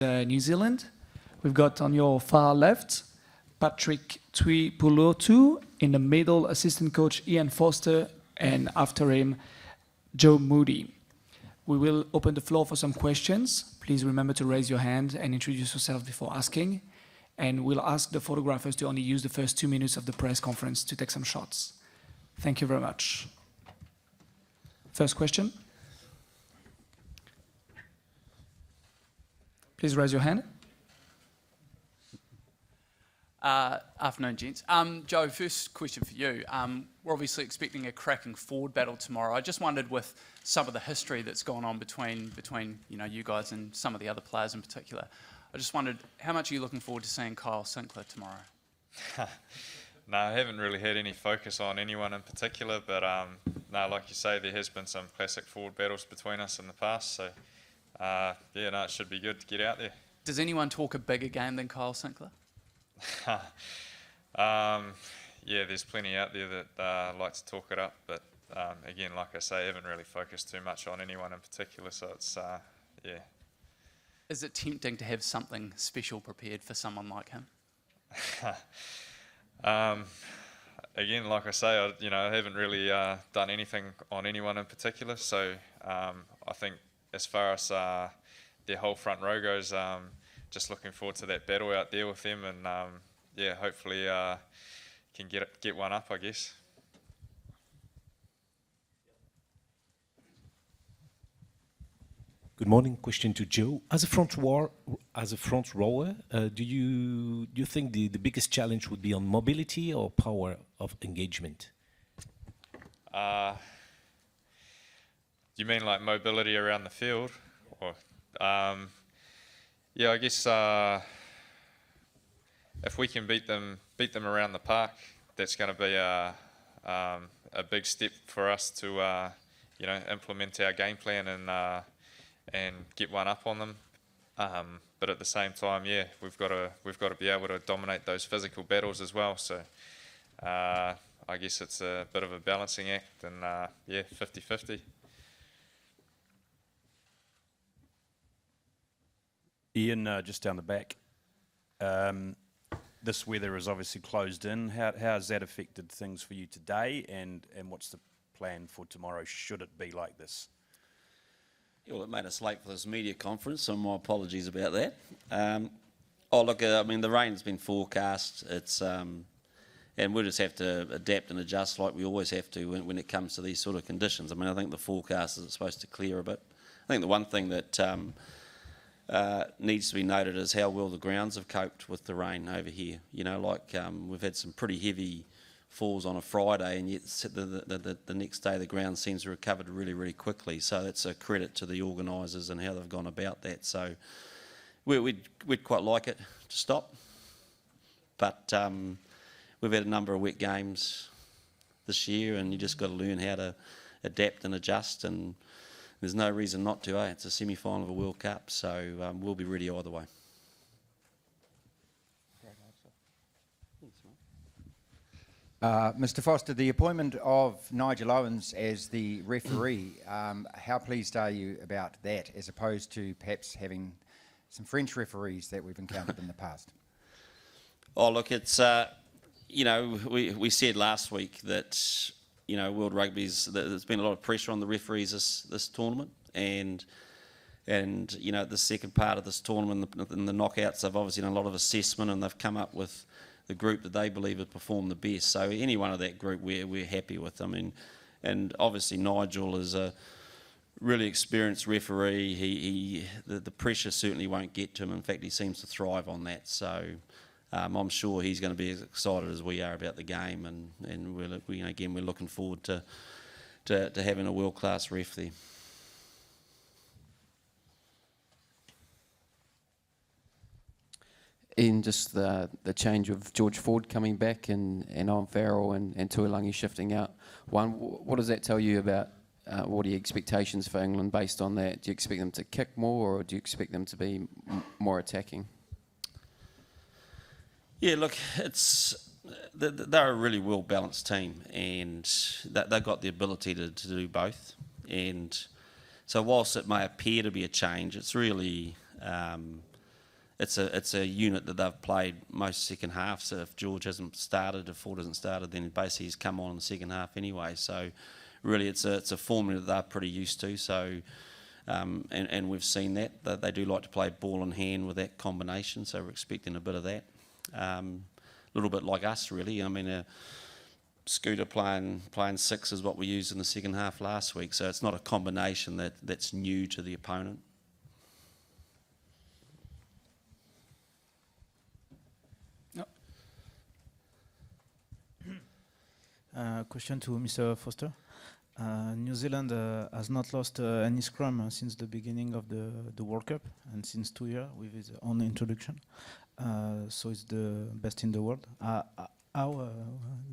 New Zealand. We've got on your far left, Patrick Tuipulotu, in the middle, assistant coach Ian Foster, and after him, Joe Moody. We will open the floor for some questions. Please remember to raise your hand and introduce yourself before asking. And we'll ask the photographers to only use the first 2 minutes of the press conference to take some shots. Thank you very much. First question. Please raise your hand. Afternoon, gents. Joe, first question for you. We're obviously expecting a cracking forward battle tomorrow. I just wondered, with some of the history that's gone on between you guys and some of the other players in particular, I just wondered, how much are you looking forward to seeing Kyle Sinclair tomorrow? No, I haven't really had any focus on anyone in particular, but no, like you say, there has been some classic forward battles between us in the past, so yeah, no, it should be good to get out there. Does anyone talk a bigger game than Kyle Sinclair? Yeah, there's plenty out there that like to talk it up, but again, like I say, I haven't really focused too much on anyone in particular, so it's, yeah. Is it tempting to have something special prepared for someone like him? Again, like I say, I haven't really done anything on anyone in particular, so I think as far as their whole front row goes, just looking forward to that battle out there with them, and yeah, hopefully can get one up, I guess. Good morning. Question to Joe. As a front rower, do you think the biggest challenge would be on mobility or power of engagement? You mean like mobility around the field, or yeah, I guess if we can beat them around the park, that's going to be a big step for us to implement our game plan and get one up on them. But at the same time, yeah, we've got to be able to dominate those physical battles as well. So I guess it's a bit of a balancing act, and yeah, 50-50. Ian, just down the back. This weather is obviously closed in. How has that affected things for you today, and what's the plan for tomorrow should it be like this? Yeah, well, it made us late for this media conference, so my apologies about that. Oh, look, I mean, the rain's been forecast. It's and we'll just have to adapt and adjust like we always have to when it comes to these sort of conditions. I mean, I think the forecast is supposed to clear a bit. I think the one thing that needs to be noted is how well the grounds have coped with the rain over here. You know, like we've had some pretty heavy falls on a Friday, and yet the next day the ground seems to have recovered really, really quickly. So that's a credit to the organisers and how they've gone about that. So we'd quite like it to stop, but we've had a number of wet games this year, and you just got to learn how to adapt and adjust, and there's no reason not to. It's a semi-final of a World Cup, so we'll be ready either way. Mr Foster, the appointment of Nigel Owens as the referee, how pleased are you about that, as opposed to perhaps having some French referees that we've encountered in the past? Oh, look, it's, you know, we said last week that, you know, World Rugby's, there's been a lot of pressure on the referees this tournament, and you know, the second part of this tournament, in the knockouts, they've obviously done a lot of assessment, and they've come up with the group that they believe have performed the best. So any one of that group, we're happy with. I mean, and obviously Nigel is a really experienced referee. The pressure certainly won't get to him. In fact, he seems to thrive on that. So I'm sure he's going to be as excited as we are about the game, and we're looking forward to having a world-class ref there. In just the change of George Ford coming back and Owen Farrell and Tuilangi shifting out, what does that tell you about what are your expectations for England based on that? Do you expect them to kick more, or do you expect them to be more attacking? Yeah, look, they're a really well-balanced team, and they've got the ability to do both. And so whilst it may appear to be a change, it's really it's a unit that they've played most second half. So if George hasn't started, if Ford hasn't started, then basically he's come on in the second half anyway. So really, it's a formula that they're pretty used to. So and we've seen that they do like to play ball in hand with that combination. So we're expecting a bit of that. A little bit like us, really. I mean, Scooter playing 6 is what we used in the second half last week. So it's not a combination that's new to the opponent. Question to Mr. Foster. New Zealand has not lost any scrum since the beginning of the World Cup and since 2 years with its own introduction. So it's the best in the world. How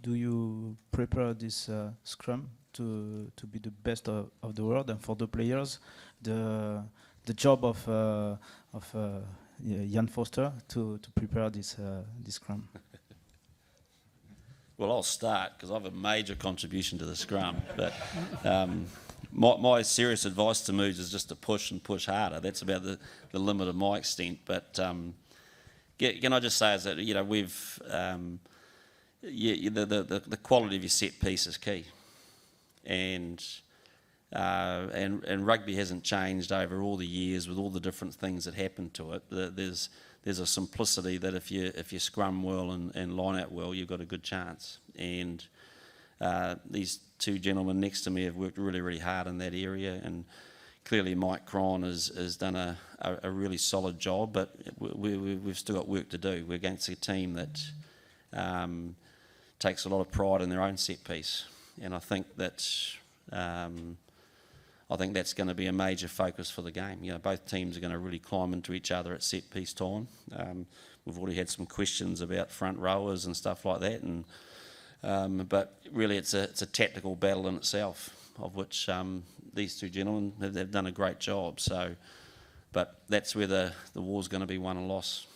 do you prepare this scrum to be the best of the world, and for the players, the job of Jan Foster to prepare this scrum? Well, I'll start because I have a major contribution to the scrum. But my serious advice to Moods is just to push and push harder. That's about the limit of my extent. But can I just say is that we've the quality of your set piece is key, and rugby hasn't changed over all the years with all the different things that happen to it. There's a simplicity that if you scrum well and line out well, you've got a good chance. And these two gentlemen next to me have worked really, really hard in that area. And clearly Mike Cron has done a really solid job, but we've still got work to do. We're against a team that takes a lot of pride in their own set piece. And I think that's going to be a major focus for the game. Both teams are going to really climb into each other at set piece time. We've already had some questions about front rowers and stuff like that, but really it's a tactical battle in itself, of which these two gentlemen have done a great job. So, but that's where the war's going to be won and lost.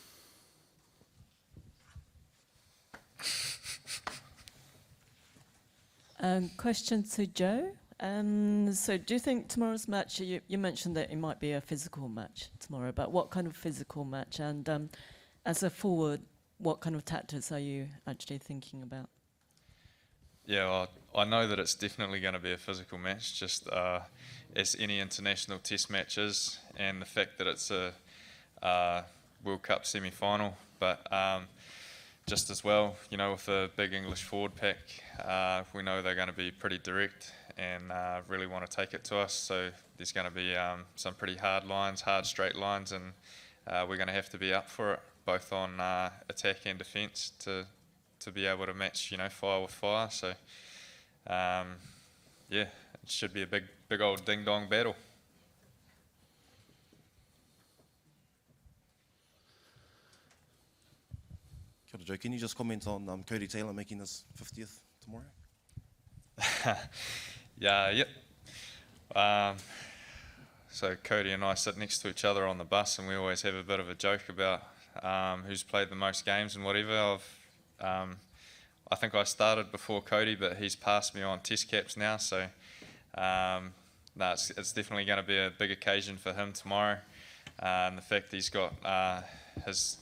Question to Joe. So do you think tomorrow's match, you mentioned that it might be a physical match tomorrow, but what kind of physical match? And as a forward, what kind of tactics are you actually thinking about? Yeah, well, I know that it's definitely going to be a physical match, just as any international test match is, and the fact that it's a World Cup semi-final. But just as well, with a big English forward pack, we know they're going to be pretty direct and really want to take it to us. So there's going to be some pretty hard lines, hard straight lines, and we're going to have to be up for it, both on attack and defence, to be able to match, fire with fire. So yeah, it should be a big old ding dong battle. Kia ora, Joe. Can you just comment on Cody Taylor making his 50th tomorrow? Yeah, yep. So Cody and I sit next to each other on the bus, and we always have a bit of a joke about who's played the most games and whatever. I think I started before Cody, but he's passed me on test caps now, so it's definitely going to be a big occasion for him tomorrow. And the fact that he's got his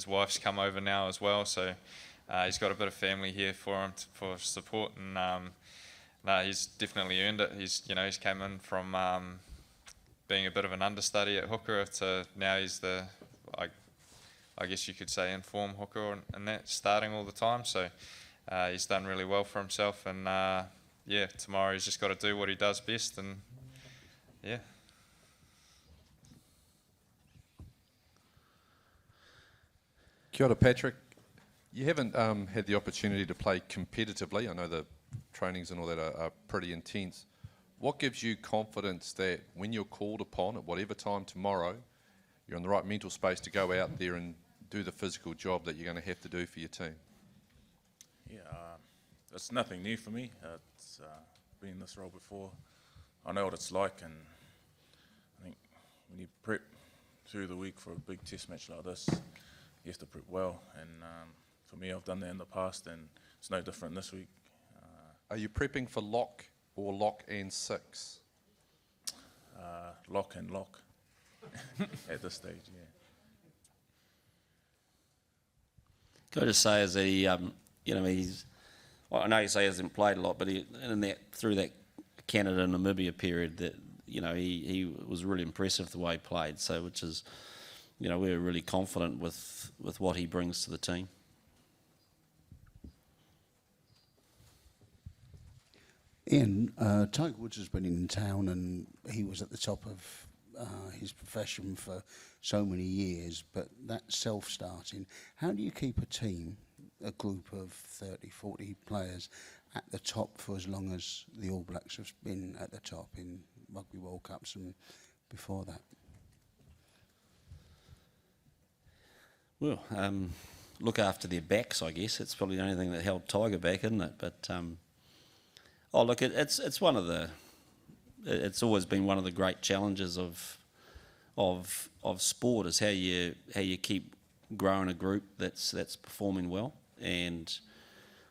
wife's come over now as well, so he's got a bit of family here for him for support, and he's definitely earned it. He's came in from being a bit of an understudy at hooker to now he's the, I guess you could say, inform hooker and that, starting all the time. So he's done really well for himself, and yeah, tomorrow he's just got to do what he does best, and yeah. Kia ora, Patrick. You haven't had the opportunity to play competitively. I know the trainings and all that are pretty intense. What gives you confidence that when you're called upon at whatever time tomorrow, you're in the right mental space to go out there and do the physical job that you're going to have to do for your team? Yeah, it's nothing new for me. It's been in this role before. I know what it's like, and I think when you prep through the week for a big test match like this, you have to prep well. And for me, I've done that in the past, and it's no different this week. Are you prepping for lock or lock and six? Lock and lock at this stage, yeah. Can I just say, as he, you know, he's. Well, I know you say he hasn't played a lot, but through that Canada and Namibia period, that you know he was really impressive the way he played. So, which is, you know, we're really confident with what he brings to the team. Ian, Tiger Woods has been in town and he was at the top of his profession for so many years, but that self-starting, how do you keep a team, a group of 30, 40 players at the top for as long as the All Blacks have been at the top in Rugby World Cups and before that? Well, look after their backs, I guess. It's probably the only thing that held Tiger back, isn't it? But oh, look, it's one of the. It's always been one of the great challenges of sport is how you keep growing a group that's performing well, and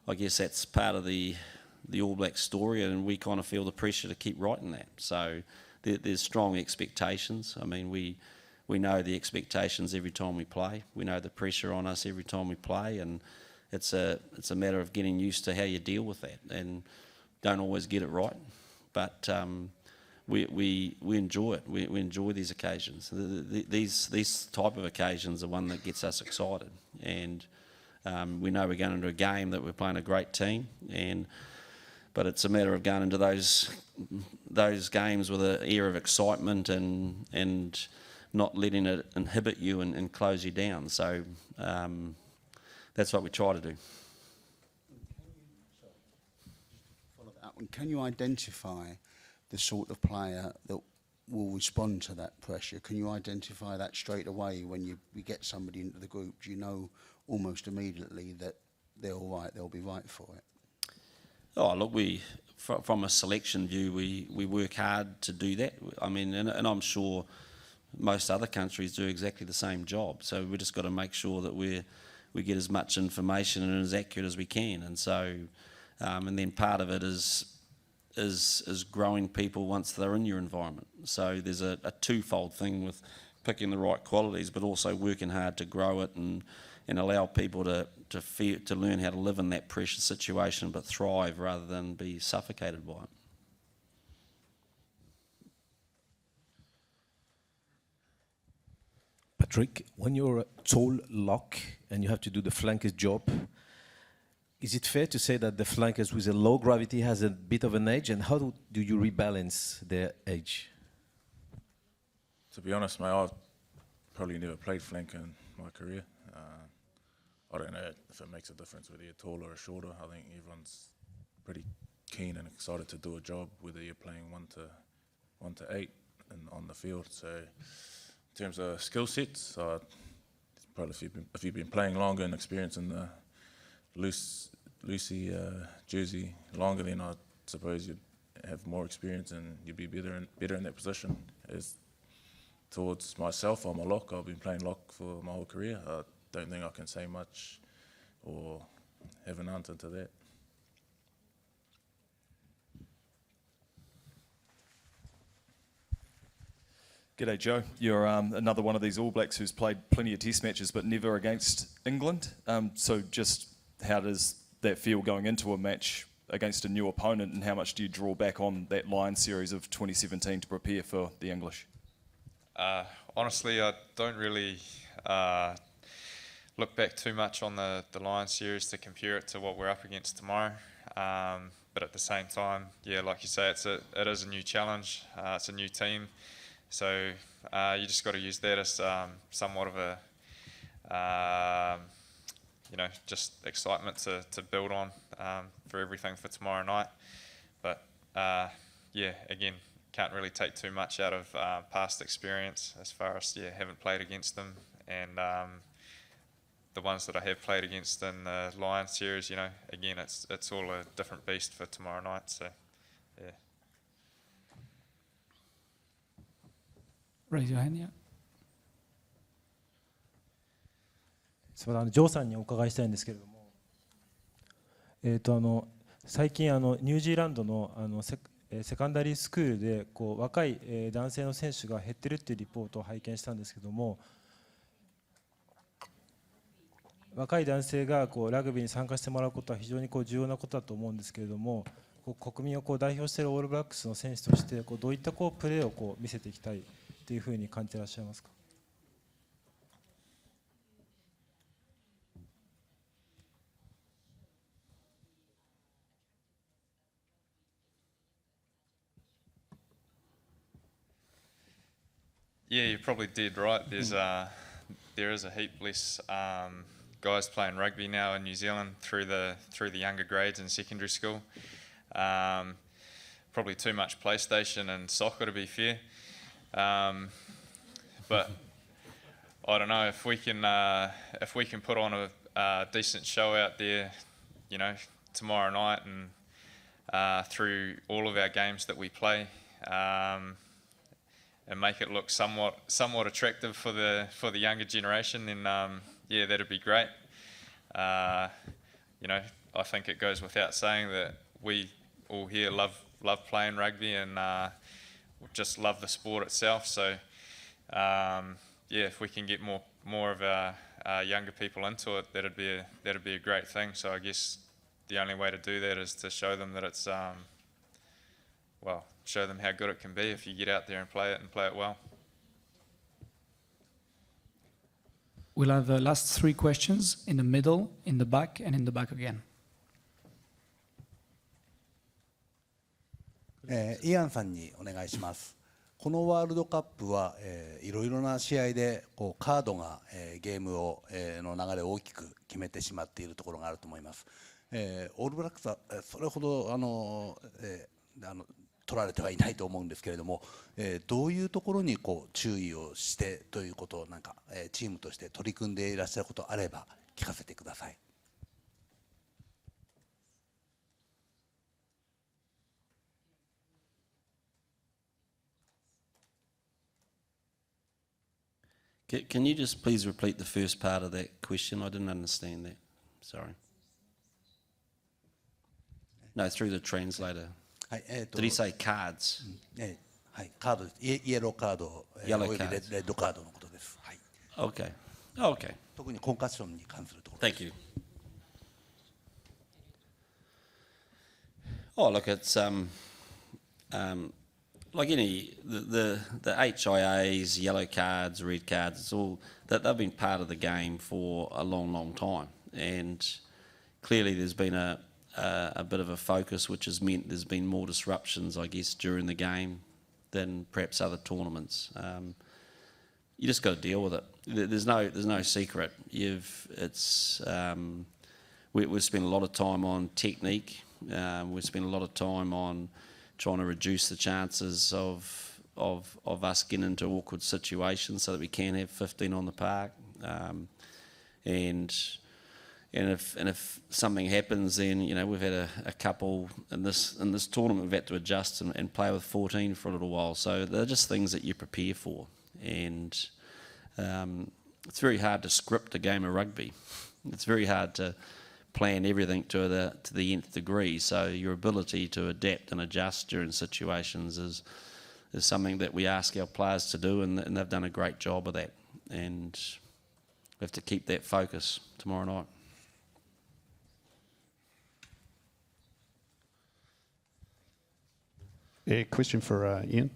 I guess that's part of the All Black story, and we kind of feel the pressure to keep writing that. So there's strong expectations. I mean, we know the expectations every time we play. We know the pressure on us every time we play, and it's a matter of getting used to how you deal with that. And don't always get it right, but we enjoy it. We enjoy these occasions. These type of occasions are one that gets us excited, and we know we're going into a game that we're playing a great team, but it's a matter of going into those games with an air of excitement and not letting it inhibit you and close you down. So that's what we try to do. Can you identify the sort of player that will respond to that pressure? Can you identify that straight away when you get somebody into the group? Do you know almost immediately that they're all right, they'll be right for it? Oh, look, from a selection view, we work hard to do that. I mean, and I'm sure most other countries do exactly the same job. So we've just got to make sure that we get as much information and as accurate as we can. And so, and then part of it is growing people once they're in your environment. So there's a twofold thing with picking the right qualities, but also working hard to grow it and allow people to learn how to live in that pressure situation, but thrive rather than be suffocated by it. Patrick, when you're a tall lock and you have to do the flankers job, is it fair to say that the flankers with a low gravity has a bit of an edge, and how do you rebalance their edge? To be honest, mate, I've probably never played flanker in my career. I don't know if it makes a difference whether you're taller or shorter. I think everyone's pretty keen and excited to do a job, whether you're playing 1 to 8 and on the field. So in terms of skill sets, probably if you've been playing longer and experiencing the loosey jersey longer, then I suppose you'd have more experience and you'd be better in that position. As towards myself, I'm a lock. I've been playing lock for my whole career. I don't think I can say much or have an answer to that. G'day, Joe. You're another one of these All Blacks who's played plenty of test matches but never against England. So just how does that feel going into a match against a new opponent, and how much do you draw back on that Lions series of 2017 to prepare for the English? Honestly, I don't really look back too much on the Lions series to compare it to what we're up against tomorrow. But at the same time, yeah, like you say, it is a new challenge. It's a new team. So you just got to use that as somewhat of a, just excitement to build on for everything for tomorrow night. But yeah, again, can't really take too much out of past experience as far as, haven't played against them. And the ones that I have played against in the Lions series, again, it's all a different beast for tomorrow night. So, yeah. Raise your hand, yeah. すみません、ジョーさんにお伺いしたいんですけれども、最近ニュージーランドのセカンダリースクールで若い男性の選手が減ってるっていうリポートを拝見したんですけども、若い男性がこうラグビーに参加してもらうことは非常にこう重要なことだと思うんですけれども、こう国民をこう代表しているオールブラックスの選手としてこうどういったこうプレーをこう見せていきたいというふうに感じていらっしゃいますか。Yeah, you're probably dead right. There is a heap less guys playing rugby now in New Zealand through the younger grades in secondary school. Probably too much PlayStation and soccer, to be fair. But I don't know if we can put on a decent show out there, you know, tomorrow night and through all of our games that we play. And make it look somewhat attractive for the younger generation, then yeah, that'd be great. You know, I think it goes without saying that we all here love playing rugby and just love the sport itself. So yeah, if we can get more of our younger people into it, that'd be a great thing. So I guess the only way to do that is to show them that it's well, show them how good it can be if you get out there and play it well. We'll have the last three questions in the middle, in the back, and in the back again. イアンさんにお願いします。このワールドカップは、いろいろな試合でこうカードが、ゲームを、の流れを大きく決めてしまっているところがあると思います。オールブラックスはそれほど取られてはいないと思うんですけれども、どういうところにこう注意をしてということをなんか、チームとして取り組んでいらっしゃることあれば聞かせてください。Can you just please repeat the first part of that question? I didn't understand that. Sorry. No, through the translator. はい、Did he say cards? はい、カードです。イエローカード、およびレッドカードのことです。はい。Okay. Okay. 特にコンカッションに関するところ。Thank you. Oh, look, it's like any the HIAs, yellow cards, red cards. It's all that they've been part of the game for a long, long time, and clearly there's been a bit of a focus, which has meant there's been more disruptions, I guess, during the game than perhaps other tournaments. You just got to deal with it. There's no secret. We've spent a lot of time on technique. We've spent a lot of time on trying to reduce the chances of us getting into awkward situations so that we can have 15 on the park. And if something happens, then you know we've had a couple in this tournament we've had to adjust and play with 14 for a little while. So they're just things that you prepare for, and it's very hard to script a game of rugby. It's very hard to plan everything to the nth degree. So your ability to adapt and adjust during situations is something that we ask our players to do, and they've done a great job of that. And we have to keep that focus tomorrow night. Yeah, question for Ian.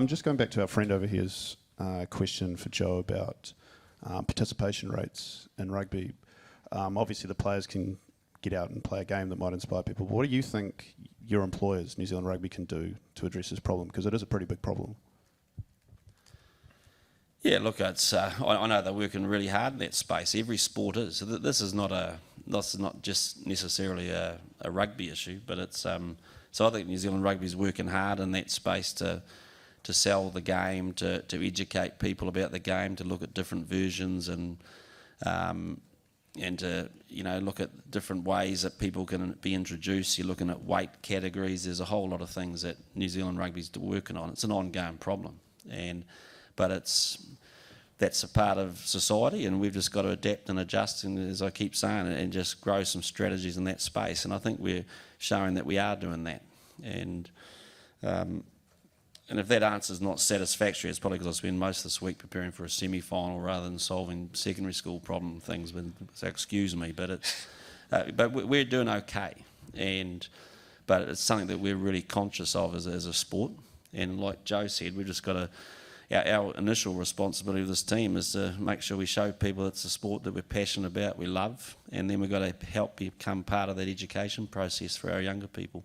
Just going back to our friend over here's question for Joe about participation rates in rugby. Obviously, the players can get out and play a game that might inspire people. What do you think your employers, New Zealand Rugby, can do to address this problem? Because it is a pretty big problem. Yeah, look, it's I know they're working really hard in that space. Every sport is. So this is not just necessarily a rugby issue, but it's. So I think New Zealand Rugby is working hard in that space to sell the game, to educate people about the game, to look at different versions and to look at different ways that people can be introduced. You're looking at weight categories. There's a whole lot of things that New Zealand Rugby's working on. It's an ongoing problem, but that's a part of society, and we've just got to adapt and adjust, and as I keep saying, and just grow some strategies in that space. And I think we're showing that we are doing that. And And if that answer is not satisfactory, it's probably because I spend most of this week preparing for a semi-final rather than solving secondary school problem things. So excuse me, but it's but we're doing okay, but it's something that we're really conscious of as a sport. And like Joe said, we've just got to. Our initial responsibility of this team is to make sure we show people it's a sport that we're passionate about, we love, and then we've got to help become part of that education process for our younger people.